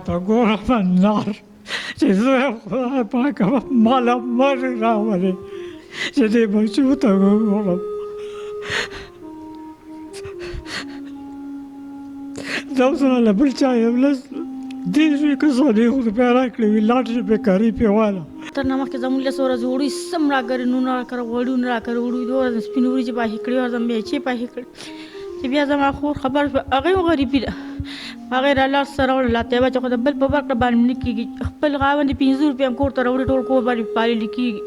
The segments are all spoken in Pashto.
ته ګوره النار چې زه خدای پاکه ماله مرګ راولې چې دې بچو ته وګورم دا اوسره له بل چا یو لس دېرش کسانې روپۍ راکړې وي لاړ شي بېکاري پرې واله تر نه مخکې زموږ لس ورځې وړي سم راکړې نون راکړه غوړي راکړه وړي دوه ورځې سپین وریجې پاخې کړې ورځم بیا چې پاخې کړې چې بیا زما خور خبر شوه هغې غریبي ده هغې رالاړ سره وړله طیبه چې خو د بل په برخه باندې نه کېږي خپل خاوند یې 500 روپۍ هم کور ته راوړي ټول کور باندې پاللي کېږي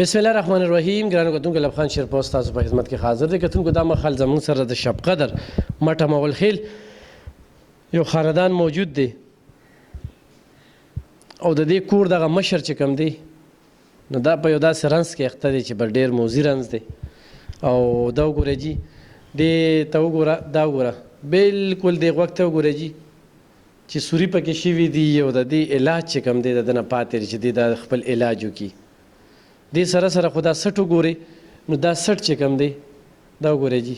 بسم الله الرحمن الرحیم ګرانو کتونکو لبخان شیرپور ستاسو په خدمت کې حاضر دی کتونکو دا مهال زموږ سره د شب قدر مټه مول خیل یو خاندان موجود دی او د دې کور دغه مشر چې کوم دی نو دا په یو داسې رنځ کې اخته دی چې بل ډېر موزي رنځ دی او دا وګوره جي دې ته وګوره دا وګوره بلکل دې غوږ ته وګوره جي چې سوري پکې شوي دي او د دې علاج چې کوم دی د ده نه پاتې دی چې دې دا خپل علاج وکړي دې سره سره خو دا سټ وګورئ نو دا سټ چې کوم دی دا وګورئ جي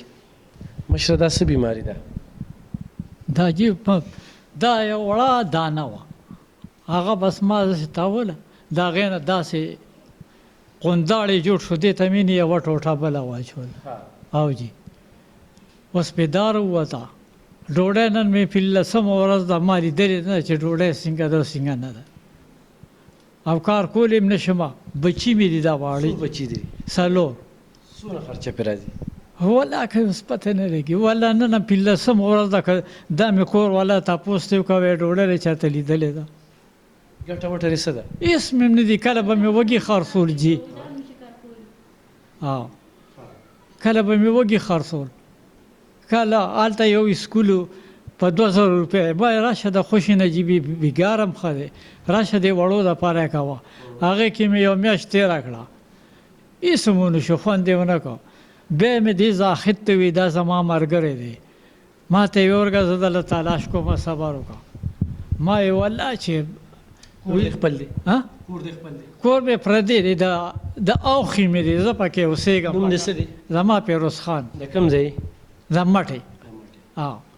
مشره دا څه بیماري ده دا جی دا یو وړه دانه وه هغه بس ما داسې تاوله د هغې نه داسې غونداړې جوړ شو دې ته مې یوه ټوټه بله واچوله او جی اوس پې دار ووته ډوډۍ نن مې پنځلسمه ورځ ده ما لیدلې نه چې ډوډۍ څنګه ده څنګه نه ده او کار کولی هم نشم بچي مې دي دا واړه څو بچي دي څلور څومره خرچه پرې راځي والله که اوس پته نه لګي والله نن پنځلسمه ورځ ده که دا مې کور والا تپوس ته وکړی ډوډۍ چاته لیدلې ده ګټه وټه یې څه ده هېڅ مې نه دي کله به مې وږي خرڅول جي کله به مې وږي خرڅول کله هلته یو اسکول په 200 روپۍ باید راشه د خوشي نجیبي بیګارم ښه دی راشه دې وړو دپاره یې کوه هغې کې مې یو میاشت تېره کړه هېڅ مو نه شو خوند یې ونه کړ بیا مې دې زاهد ته وي دا زما ملګری دی ما ته یې ورګه زه دله تلاش کوم صبر وکړه ما یې والله چې کور دې خپل دی کور دې خپل دی کور مې پردی دی د اوښې مې دی زه پکې اوسېږم نوم دې څه دی زما پیروز خان د کوم ځای د مټې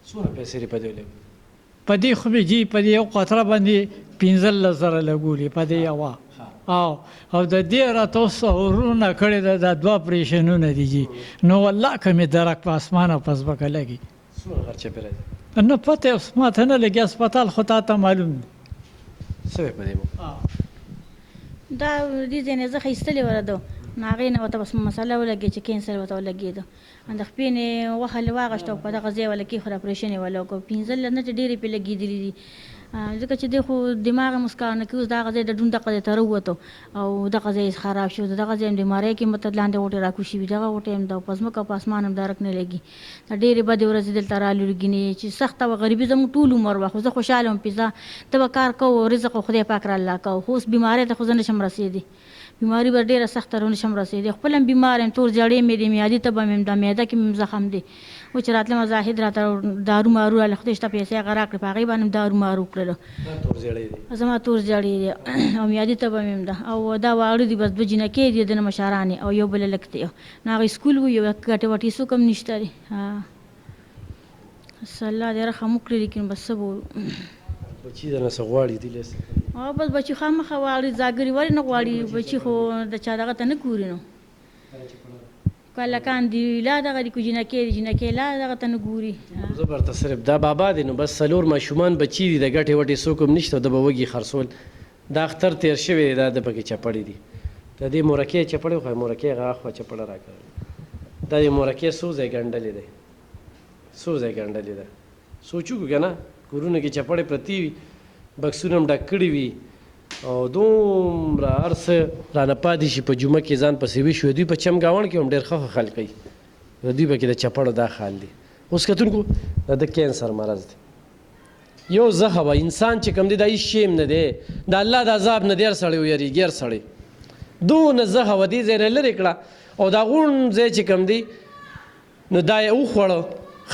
څومره پیسې دې په دې ولګولې په دې خو مې جي په دې یو قطره باندې 15,000 لګولي په دې یوه او د دې راته اوس اورونه کړي دا 2 اپریشنونه دي جي نو والله که مې درک په اسمان او په ځمکه لګي څومره خرچه پرې راځي نه پته اوس ماته نه لګي هسپتال خو تا ته معلوم دی څه وی په دې دا دې ځای نه زه ښایستلې وره ده نو هغې نه ورته بس مسله ولګېد چې کینسر ورته ولګېده د خپې نه غوښه لې واغېسته او په دغه ځای وله کېښود اپریشن یې وله وکړ 15 نه چې ډېرې پرې لګېدلې دي ځکه چې دی خو دماغ یې مسکار نه کوي اوس دغه ځای د ډون دغه ځای ته راووتو او دغه ځای خراب شو د دغه ځای هم بیمارۍ کې مطلب لاندې غوټې راکوشي وي دغه غوټې هم د په ځمکه په اسمان هم درک نه لګي دا ډېرې بدې ورځې دلته رالورګینې چې سخته وه غریبي زموږ ټول عمر وه خو زه خوشحاله وم پې ته به کار کوو رزق خو خدای پاک را الله کوو خو اوس بیمارۍ ته خو زه نشم رسېدی بیماري به ډېره سخته رانشم رسېدی خپل هم بیمار یم تور زړې مې دي میادې ته به مې د معده کې مې زخم دی و چې راتلم زاهد راته دارو مارو راله خدای شته پیسې هغه راکړې په هغې باندې دارو مارو کړلو زما تور زړې دی او میادې ته به مې ده او دا واړه دي بس 2 جینکې دي د نه مشران او یو بل لک دی نو هغه سکول و یو ګټې وټې څوک هم نشته دی الله دې رحم وکړي لیکن بس څه به بچي درنه څه غواړي دي لیسه بس بچي خامخا غواړي ځاګري ولې نه غواړي بچي خو د چا دغه ته نه ګوري نو کلکان دي لا دغه دي جینکې دي جینکې لا دغه ته نه ګوري زه برته صرف دا بابا دی نو بس 4 ماشومان بچي دي د ګټې وټې څوک هم نشته د به وږي خرڅول دا اختر تېر شوی دی دا د پکې چپړې دي د دې مورکې چپړې خو مورکې هغه اخوا چپړه راکړل دا د مورکې څو ځای ګنډلې دی څو ځای ګنډلې ده سوچو که نه کورونه کې چپړې پرتې وي بکسونه هم ډک کړي وي او دومره هر څه رانه پاتې شي په جمعه کې ځان پسې وشي دوی په چمګاوڼ کې هم ډېر ښه خلک کوي دوی پکې د چپړو دا خال دی اوس کتونکو د کینسر مرض دی یو زخه وه انسان چې کوم دی دا هېڅ شی هم نه دی د الله د عذاب نه دی هر سړی ویرېږي هر سړی دونه زخه وه دې ځای نه لرې کړه او دا غوڼ ځای چې کوم دی نو دا یې وخوړه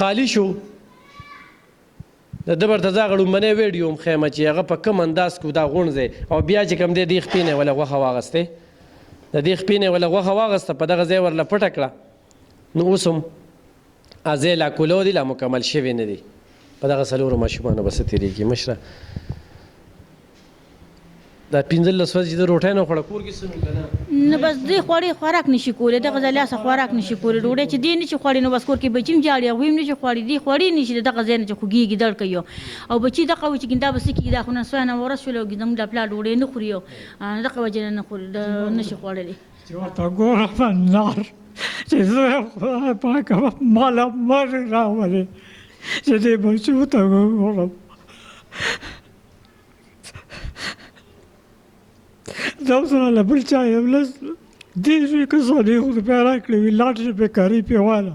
خالي شو د ده برته دا غړومبنی ویډیو هم ښیم چې هغه په کوم انداز کې دا غوڼ ځای او بیا چې کوم دی دې خپې نه یې وله غوښه واغستې د دې خپې نه ولا غوښه واغسته په دغه ځای ورله پټه کړه نو اوس هم ځای لا کولو دي لا مکمل شوی نه دی په دغه څلورو ماشومانو به څه تېرېږي مشره دا 15 ورځې د روټۍ نه خوړه کور کې څه که نه نه بس دې خوړې خوراک نشي کولی دغه ځای لاسه خوراک نشي کولی ډوډۍ چې دې نشي خوړی نو بس کور کې بچي هم جاړي هغوی هم نشي خوړی دې خوړې نشي د دغه ځای نه چې خوږېږي دړ کوي او بچي دغه وي چې دا به څه کېږي دا خو نن سوی نه ورځ شول او زموږ د پلار ډوډۍ نه خوري او دغه وجې نه خوري نشي خوړلی چې ورته ګورم نار چې زه خدای پاکه ماله مرګ راولې چې دې بچو ته وګورم دا سره له بل چا یو لس دېرش کسانې خو دې پیدا کړې وي لاټ چې پې کاري پې واله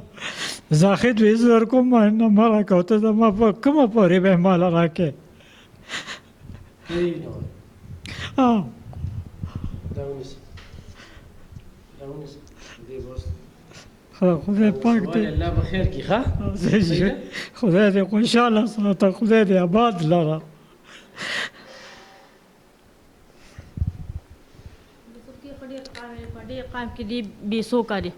زاهد وي زه درکوم نه مه راکوه ته زما په کومه پورې به یې ماله راکړې خدای پاک دې الله به خیر کړي ښه خدای دې خوشحاله ساته خدای دې آباد لره ډېر قام کې دی بې څوکه دی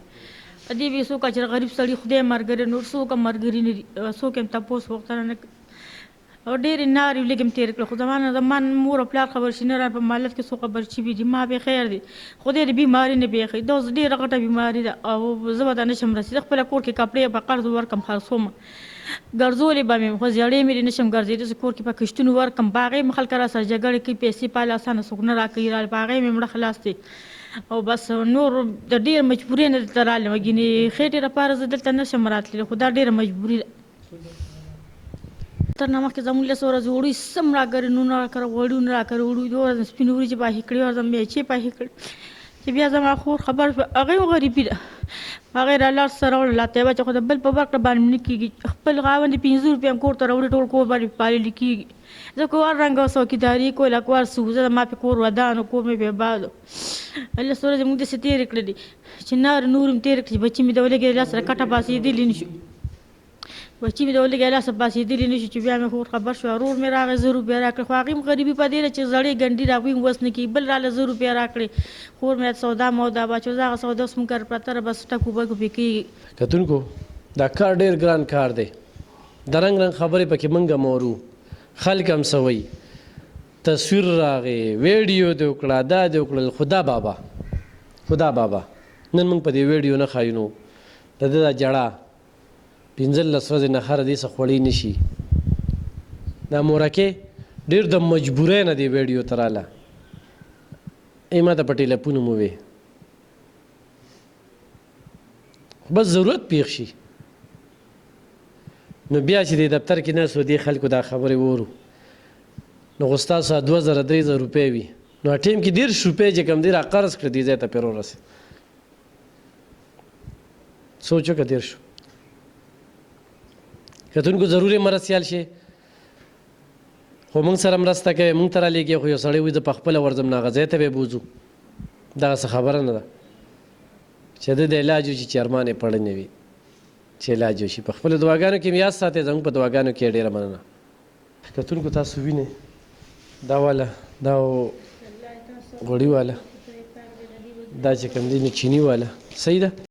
په دې بې څوکه چې غریب سړي خدای ملګری نور څوک هم ملګري نه دي څوک هم تپوس وختونه نه او ډېرې نارې لږ هم تېرې کړه خو زما مور او پلار خبر شي نه را په مالت کې څو خبر شوي دي ما به خیر دی خدای دې بیماري نه بیخي دا اوس ډېره غټه بیماري ده او زه به دا نشم رسېدلی خپله کور کې کپړې په قرض ورکړم خرڅومه ګرځولې به مې خو زیړې مې نشم ګرځېدی چې کور کې په کښتونو ورکړم په هغې مې خلک را سره جګړې کوي پیسې پالې اسانه څوک نه راکوي را په هغې مې مړه خلاص دی او بس نور د ډېر مجبورۍ نه دلته رالم ګینې خېټې لپاره زه دلته نشم راتللی خو دا ډېره مجبوري ده تر نه مخکې زموږ لس ورځې وړوي سم راکړې نون راکړه غوړي نه راکړه وړوي دو ورځې سپینې وریجې پاخې کړې ورځم میچې پاخې کړې چې بیا زما خور خبر شوه هغې هم غریبي ده هغې را لاس سره وړله ته یې چې خو د بل په برخه باندې نه کېږي خپل خاوند یې 15 روپۍ هم کور ته راوړي ټول کور باندې پاللی کېږي زه که ور رنګه او څوکیداري کوله که ور سوزه ما پې کور ودان و کور مې بې باد و لس ورځې موږ داسې تېرې کړې دي چې نور هم تېرې کړې چې بچي مې د ولګېدې لاس سره کټه پاسېدلی نه شو بچي مې د ولګېدې لاس سره پاسېدلی نه شو چې بیا مې خور خبر شوه ورور مې راغی 100 روپۍ راکړې خو هغې هم غریبي په دې ده چې زړې ګنډي د هغوی هم وس نه کېږي بل راله 100 روپۍ راکړې خور مې سودا مودا باچو زه هغه سودا اوس موږ کار پرته ده بس ټکو بکو پې کېږي کتونکو دا کار ډېر ګران کار دی د رنګ خبرې پکې موږ هم اورو خلک هم څه وایي تصویر راغی ویډیو دې وکړه دا دې وکړل خدا بابا نن موږ په دې ویډیو نه ښایو نو د ده دا جړه 15 ورځې نه هره دې څه خوړی نه شي دا مورکې ډېر د مجبورۍ نه دې ویډیو ته راله ای ما ته په ټیلیفون هم ووې بس ضرورت پیښ شي نو بیا چې دې دفتر کې ناست و دې خلکو دا خبرې وورو نو خو ستاسو 2000-3000 روپۍ وي نو ټیم کې 10 روپۍ چې کوم دی را قرض کړه دې ځای ته پرې ورسېد سوچ وکړه 10 شو کتونکو ضروري مرستیال شي خو موږ سره مرسته کوي موږ ته رالیږي خو یو سړی وایي زه په خپله ورځم نه هغه ځای ته به یې بوځو دغسې خبره نه ده چې د علاج وشي چې ارمان یې پړنې وي چې علاج وشي په خپلو دعاګانو کې مې یاد ساتئ زموږ په دعاګانو کې ډېره مننه کتونکو تاسو وینئ دا والا دا غوړي والا دا چې کوم دی چینی والا صحیح ده